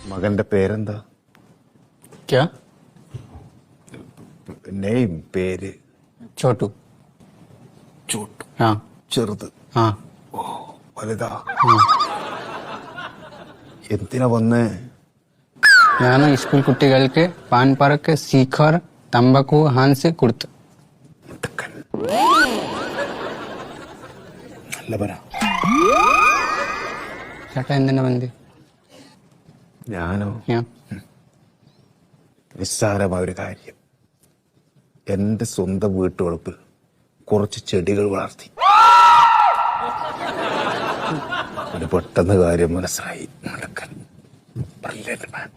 മകന്റെ പേരെന്താ? क्या നെയിം പേര്? छोटू। ചോട്ടു. हाँ ചെറുത്. हाँ ഓ വലുതാ. हाँ। എന്തിനാ വന്നേ? ഞാൻ സ്കൂൾ കുട്ടികൾക്ക് പാൻ പറക്ക് സീഖർ തമ്പക്കു ഹാൻസ് കൊടുത്തു. മുട്ടക്കൻ. നല്ല പറ. ചേട്ടാ എന്തിനാ വന്നത്? ഞാനോ? ഞാൻ നിസ്സാരമായ ഒരു കാര്യം. എന്റെ സ്വന്തം വീട്ടുവളപ്പിൽ കുറച്ച് ചെടികൾ വളർത്തി. ഒരു പെട്ടെന്ന് കാര്യം മനസ്സിലായി. മുടക്കൻ. Brilliant man.